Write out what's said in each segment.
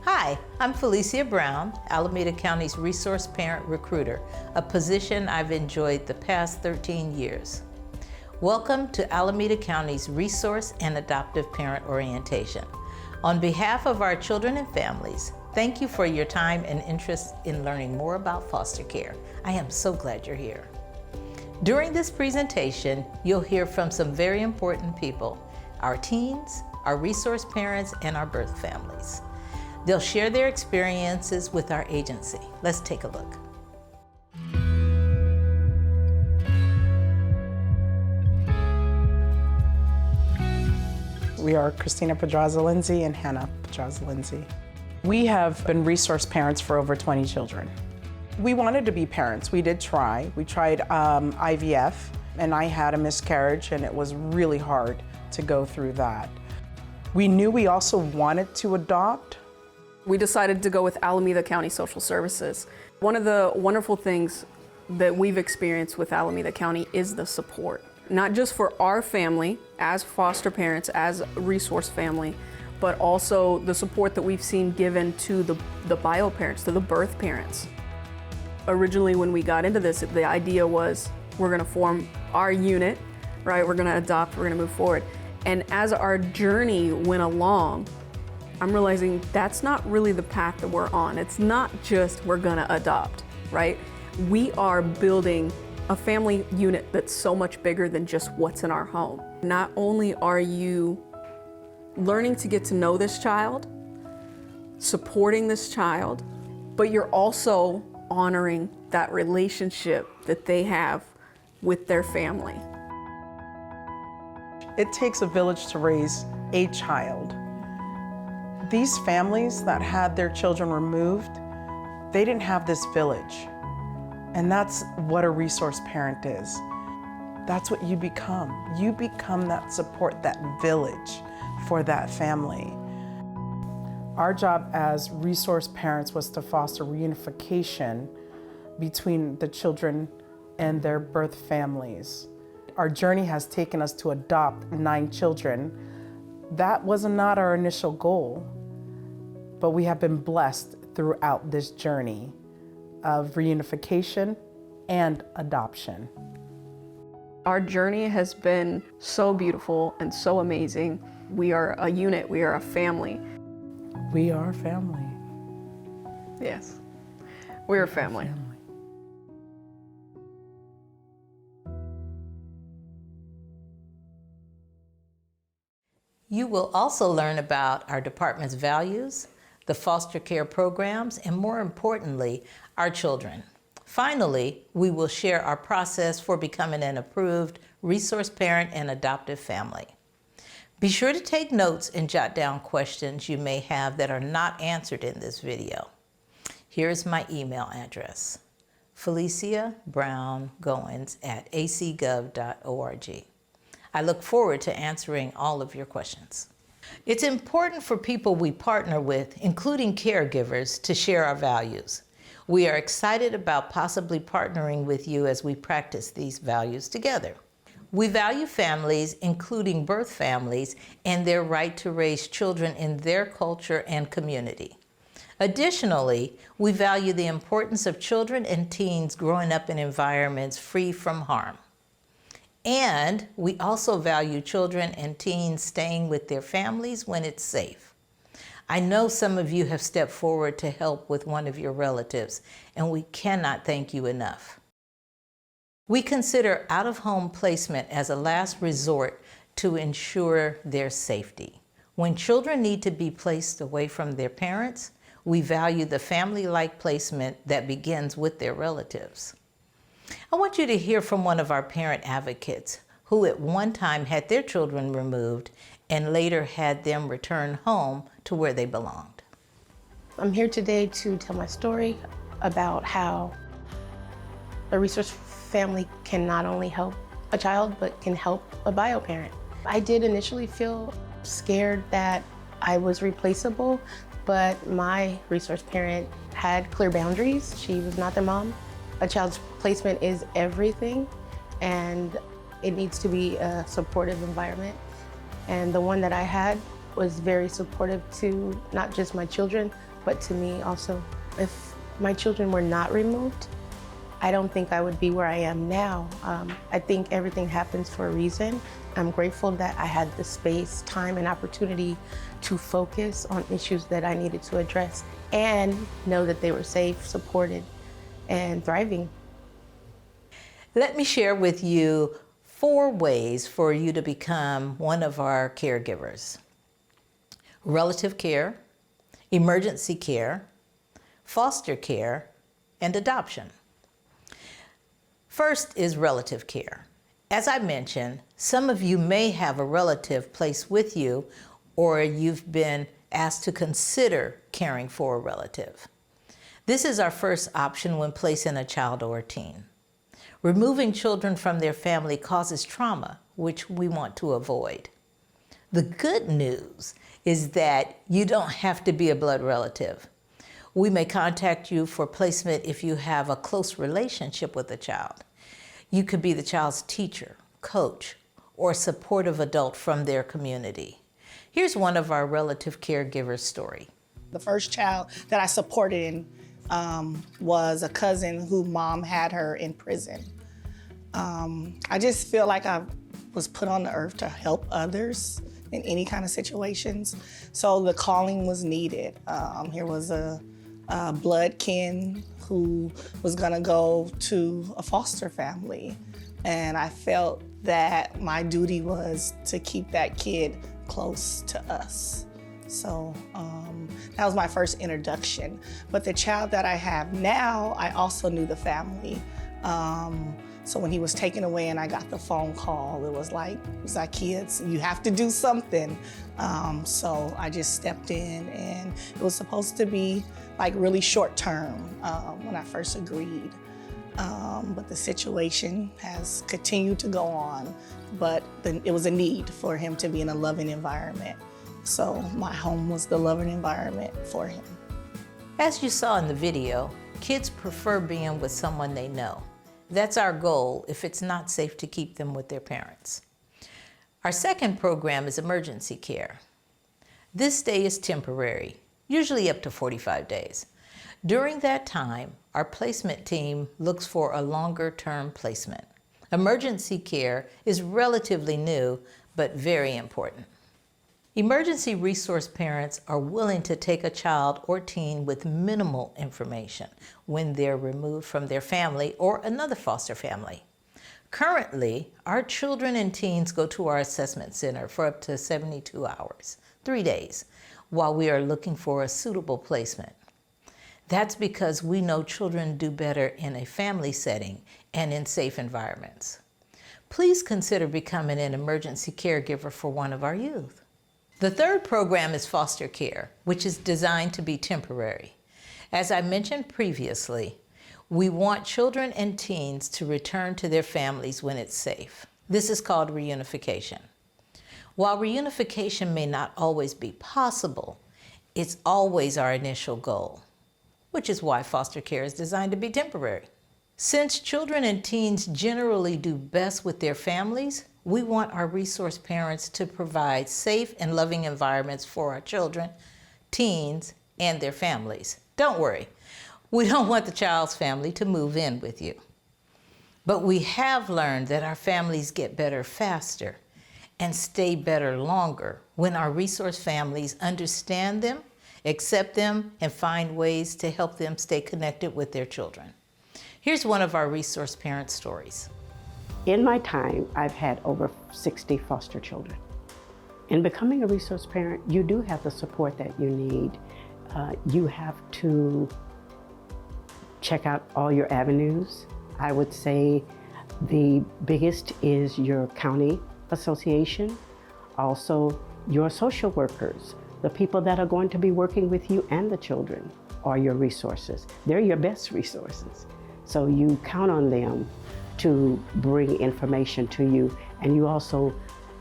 Hi, I'm Felicia Brown, Alameda County's Resource Parent Recruiter, a position I've enjoyed the past 13 years. Welcome to Alameda County's Resource and Adoptive Parent Orientation. On behalf of our children and families, thank you for your time and interest in learning more about foster care. I am so glad you're here. During this presentation, you'll hear from some very important people, our teens, our resource parents, and our birth families. They'll share their experiences with our agency. Let's take a look. We are Christina Pedraza-Lindsay and Hannah Pedraza-Lindsay. We have been resource parents for over 20 children. We wanted to be parents. We did try. We tried IVF, and I had a miscarriage, and it was really hard to go through that. We knew we also wanted to adopt. We decided to go with Alameda County Social Services. One of the wonderful things that we've experienced with Alameda County is the support. Not just for our family as foster parents, as a resource family, but also the support that we've seen given to the bio parents, to the birth parents. Originally, when we got into this, the idea was we're gonna form our unit, right? We're gonna adopt, we're gonna move forward. And as our journey went along, I'm realizing that's not really the path that we're on. It's not just we're gonna adopt, right? We are building a family unit that's so much bigger than just what's in our home. Not only are you learning to get to know this child, supporting this child, but you're also honoring that relationship that they have with their family. It takes a village to raise a child. These families that had their children removed, they didn't have this village. And that's what a resource parent is. That's what you become. You become that support, that village for that family. Our job as resource parents was to foster reunification between the children and their birth families. Our journey has taken us to adopt 9 children. That was not our initial goal, but we have been blessed throughout this journey of reunification and adoption. Our journey has been so beautiful and so amazing. We are a unit, we are a family. We are family. Yes, we're a family. You will also learn about our department's values, the foster care programs, and more importantly, our children. Finally, we will share our process for becoming an approved resource parent and adoptive family. Be sure to take notes and jot down questions you may have that are not answered in this video. Here's my email address, FeliciaBrownGoins@acgov.org. I look forward to answering all of your questions. It's important for people we partner with, including caregivers, to share our values. We are excited about possibly partnering with you as we practice these values together. We value families, including birth families, and their right to raise children in their culture and community. Additionally, we value the importance of children and teens growing up in environments free from harm. And we also value children and teens staying with their families when it's safe. I know some of you have stepped forward to help with one of your relatives, and we cannot thank you enough. We consider out-of-home placement as a last resort to ensure their safety. When children need to be placed away from their parents, we value the family-like placement that begins with their relatives. I want you to hear from one of our parent advocates who at one time had their children removed and later had them return home to where they belonged. I'm here today to tell my story about how a resource family can not only help a child, but can help a bio parent. I did initially feel scared that I was replaceable, but my resource parent had clear boundaries. She was not their mom. A child's placement is everything, and it needs to be a supportive environment. And the one that I had was very supportive to not just my children, but to me also. If my children were not removed, I don't think I would be where I am now. I think everything happens for a reason. I'm grateful that I had the space, time, and opportunity to focus on issues that I needed to address and know that they were safe, supported, and thriving. Let me share with you 4 ways for you to become one of our caregivers: relative care, emergency care, foster care, and adoption. First is relative care. As I mentioned, some of you may have a relative placed with you, or you've been asked to consider caring for a relative. This is our first option when placing a child or a teen. Removing children from their family causes trauma, which we want to avoid. The good news is that you don't have to be a blood relative. We may contact you for placement if you have a close relationship with the child. You could be the child's teacher, coach, or supportive adult from their community. Here's one of our relative caregivers' story. The first child that I supported was a cousin whose mom had her in prison. I just feel like I was put on the earth to help others in any kind of situations. So the calling was needed. Here was a blood kin who was gonna go to a foster family. And I felt that my duty was to keep that kid close to us. So that was my first introduction. But the child that I have now, I also knew the family. So when he was taken away and I got the phone call, it was like, kids, you have to do something. So I just stepped in, and it was supposed to be like really short term when I first agreed. But the situation has continued to go on, but it was a need for him to be in a loving environment. So my home was the loving environment for him. As you saw in the video, kids prefer being with someone they know. That's our goal if it's not safe to keep them with their parents. Our second program is emergency care. This stay is temporary, usually up to 45 days. During that time, our placement team looks for a longer-term placement. Emergency care is relatively new, but very important. Emergency resource parents are willing to take a child or teen with minimal information when they're removed from their family or another foster family. Currently, our children and teens go to our assessment center for up to 72 hours, 3 days, while we are looking for a suitable placement. That's because we know children do better in a family setting and in safe environments. Please consider becoming an emergency caregiver for one of our youth. The third program is foster care, which is designed to be temporary. As I mentioned previously, we want children and teens to return to their families when it's safe. This is called reunification. While reunification may not always be possible, it's always our initial goal, which is why foster care is designed to be temporary. Since children and teens generally do best with their families, we want our resource parents to provide safe and loving environments for our children, teens, and their families. Don't worry, we don't want the child's family to move in with you. But we have learned that our families get better faster and stay better longer when our resource families understand them, accept them, and find ways to help them stay connected with their children. Here's one of our resource parent stories. In my time, I've had over 60 foster children. In becoming a resource parent, you do have the support that you need. You have to check out all your avenues. I would say the biggest is your county association, also your social workers, the people that are going to be working with you and the children are your resources. They're your best resources. So you count on them to bring information to you, and you also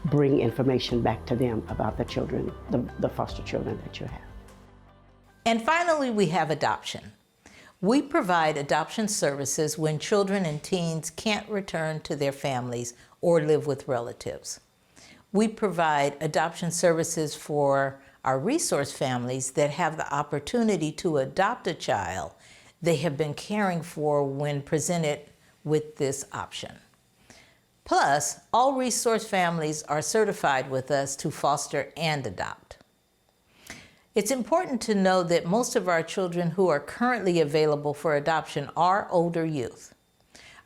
bring information back to them about the children, the foster children that you have. And finally, we have adoption. We provide adoption services when children and teens can't return to their families or live with relatives. We provide adoption services for our resource families that have the opportunity to adopt a child they have been caring for when presented with this option. Plus, all resource families are certified with us to foster and adopt. It's important to know that most of our children who are currently available for adoption are older youth.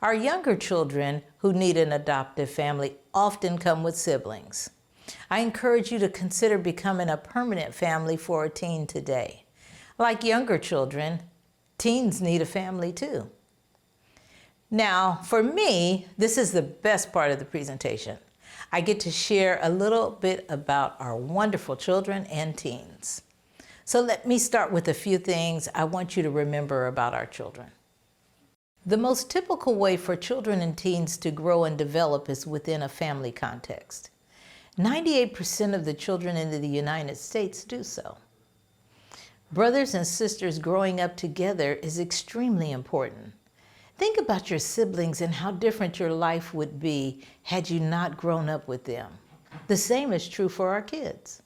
Our younger children who need an adoptive family often come with siblings. I encourage you to consider becoming a permanent family for a teen today. Like younger children, teens need a family too. Now, for me, this is the best part of the presentation. I get to share a little bit about our wonderful children and teens. So let me start with a few things I want you to remember about our children. The most typical way for children and teens to grow and develop is within a family context. 98% of the children in the United States do so. Brothers and sisters growing up together is extremely important. Think about your siblings and how different your life would be had you not grown up with them. The same is true for our kids.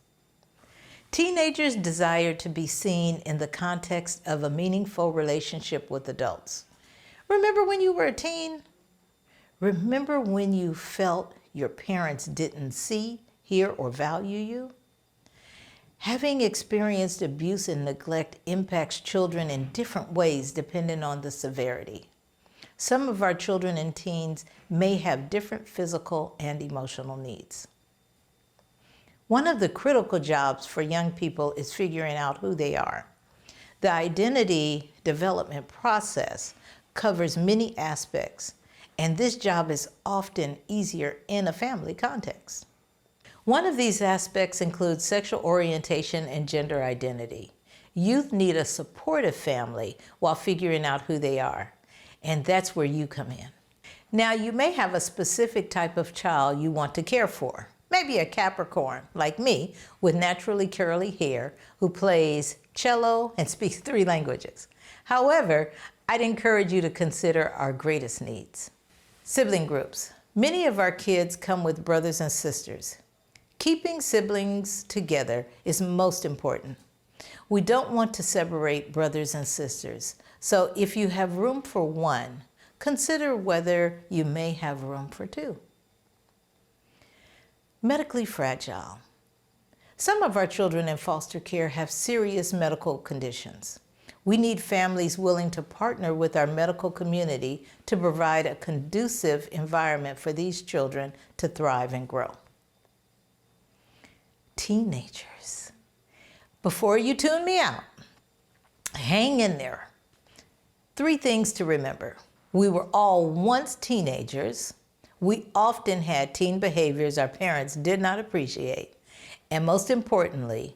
Teenagers desire to be seen in the context of a meaningful relationship with adults. Remember when you were a teen? Remember when you felt your parents didn't see, hear, or value you? Having experienced abuse and neglect impacts children in different ways depending on the severity. Some of our children and teens may have different physical and emotional needs. One of the critical jobs for young people is figuring out who they are. The identity development process covers many aspects, and this job is often easier in a family context. One of these aspects includes sexual orientation and gender identity. Youth need a supportive family while figuring out who they are, and that's where you come in. Now, you may have a specific type of child you want to care for. Maybe a Capricorn, like me, with naturally curly hair, who plays cello and speaks 3 languages. However, I'd encourage you to consider our greatest needs. Sibling groups. Many of our kids come with brothers and sisters. Keeping siblings together is most important. We don't want to separate brothers and sisters, so if you have room for one, consider whether you may have room for 2. Medically fragile. Some of our children in foster care have serious medical conditions. We need families willing to partner with our medical community to provide a conducive environment for these children to thrive and grow. Teenagers. Before you tune me out, hang in there. 3 things to remember. We were all once teenagers. We often had teen behaviors our parents did not appreciate. And most importantly,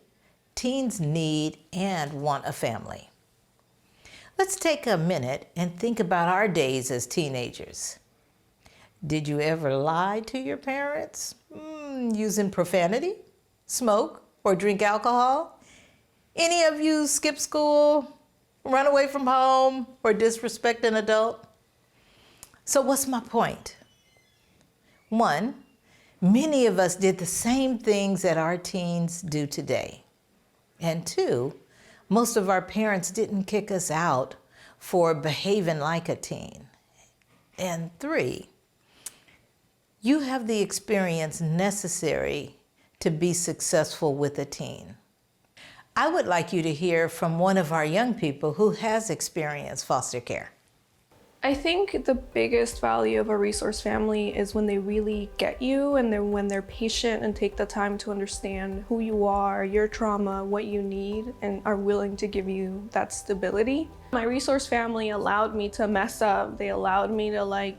teens need and want a family. Let's take a minute and think about our days as teenagers. Did you ever lie to your parents? Using profanity, smoke, or drink alcohol? Any of you skip school, run away from home, or disrespect an adult? So what's my point? 1, many of us did the same things that our teens do today. And 2, most of our parents didn't kick us out for behaving like a teen. And 3, you have the experience necessary to be successful with a teen. I would like you to hear from one of our young people who has experienced foster care. I think the biggest value of a resource family is when they really get you and when they're patient and take the time to understand who you are, your trauma, what you need, and are willing to give you that stability. My resource family allowed me to mess up. They allowed me to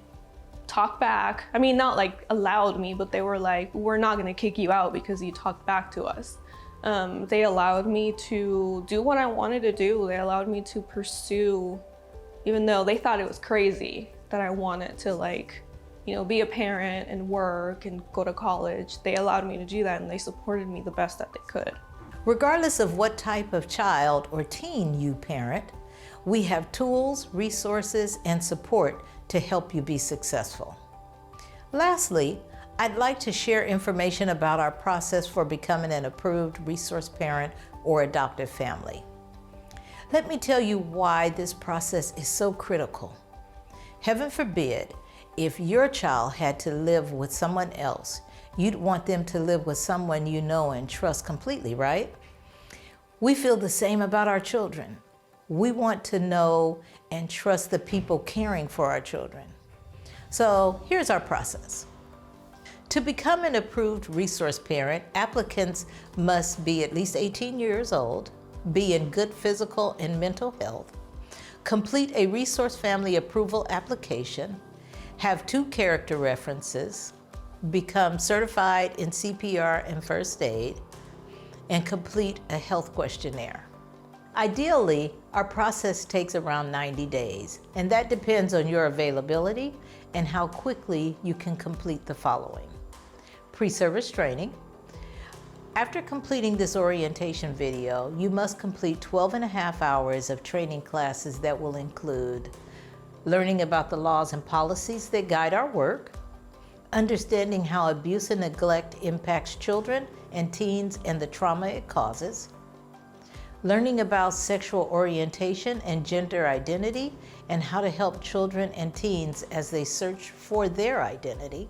talk back. I mean, not allowed me, but they were like, we're not gonna kick you out because you talked back to us. They allowed me to do what I wanted to do. They allowed me to pursue, even though they thought it was crazy that I wanted to be a parent and work and go to college. They allowed me to do that, and they supported me the best that they could. Regardless of what type of child or teen you parent, we have tools, resources, and support to help you be successful. Lastly, I'd like to share information about our process for becoming an approved resource parent or adoptive family. Let me tell you why this process is so critical. Heaven forbid, if your child had to live with someone else, you'd want them to live with someone you know and trust completely, right? We feel the same about our children. We want to know and trust the people caring for our children. So here's our process. To become an approved resource parent, applicants must be at least 18 years old, be in good physical and mental health, complete a resource family approval application, have 2 character references, become certified in CPR and first aid, and complete a health questionnaire. Ideally, our process takes around 90 days, and that depends on your availability and how quickly you can complete the following. Pre-service training. After completing this orientation video, you must complete 12.5 hours of training classes that will include learning about the laws and policies that guide our work, understanding how abuse and neglect impacts children and teens and the trauma it causes, learning about sexual orientation and gender identity and how to help children and teens as they search for their identity,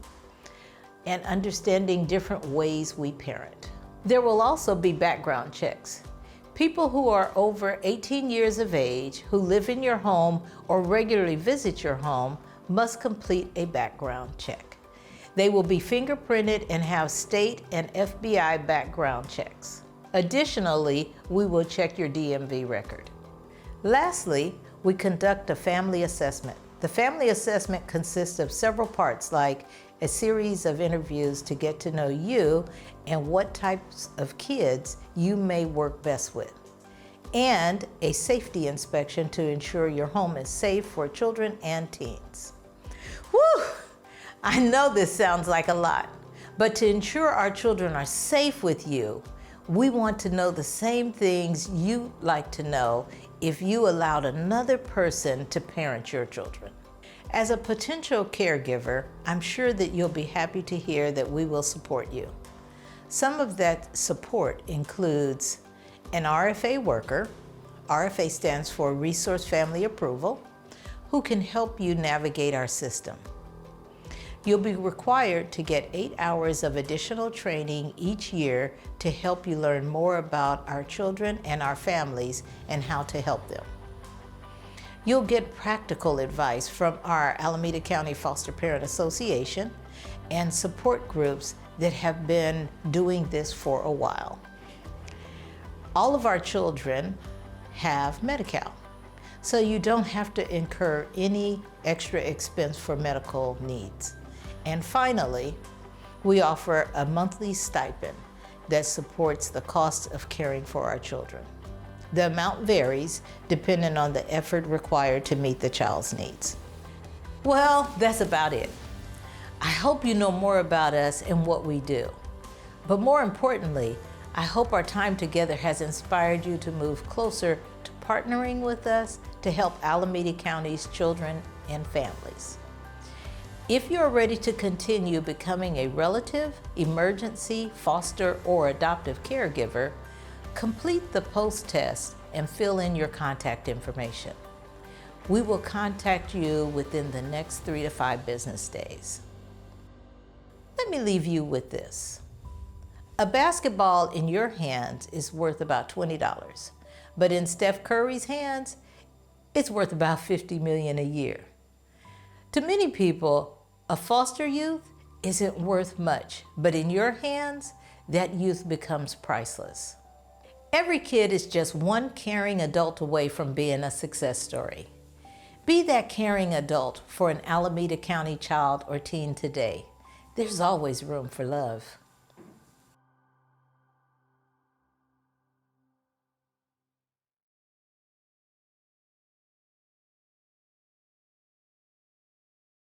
and understanding different ways we parent. There will also be background checks. People who are over 18 years of age, who live in your home or regularly visit your home, must complete a background check. They will be fingerprinted and have state and FBI background checks. Additionally, we will check your DMV record. Lastly, we conduct a family assessment. The family assessment consists of several parts, like a series of interviews to get to know you and what types of kids you may work best with, and a safety inspection to ensure your home is safe for children and teens. Whew! I know this sounds like a lot, but to ensure our children are safe with you, we want to know the same things you'd like to know if you allowed another person to parent your children. As a potential caregiver, I'm sure that you'll be happy to hear that we will support you. Some of that support includes an RFA worker, RFA stands for Resource Family Approval, who can help you navigate our system. You'll be required to get 8 hours of additional training each year to help you learn more about our children and our families and how to help them. You'll get practical advice from our Alameda County Foster Parent Association and support groups that have been doing this for a while. All of our children have Medi-Cal, so you don't have to incur any extra expense for medical needs. And finally, we offer a monthly stipend that supports the cost of caring for our children. The amount varies depending on the effort required to meet the child's needs. Well, that's about it. I hope you know more about us and what we do. But more importantly, I hope our time together has inspired you to move closer to partnering with us to help Alameda County's children and families. If you're ready to continue becoming a relative, emergency, foster, or adoptive caregiver, complete the post test and fill in your contact information. We will contact you within the next 3 to 5 business days. Let me leave you with this. A basketball in your hands is worth about $20, but in Steph Curry's hands, it's worth about $50 million a year. To many people, a foster youth isn't worth much, but in your hands, that youth becomes priceless. Every kid is just one caring adult away from being a success story. Be that caring adult for an Alameda County child or teen today. There's always room for love.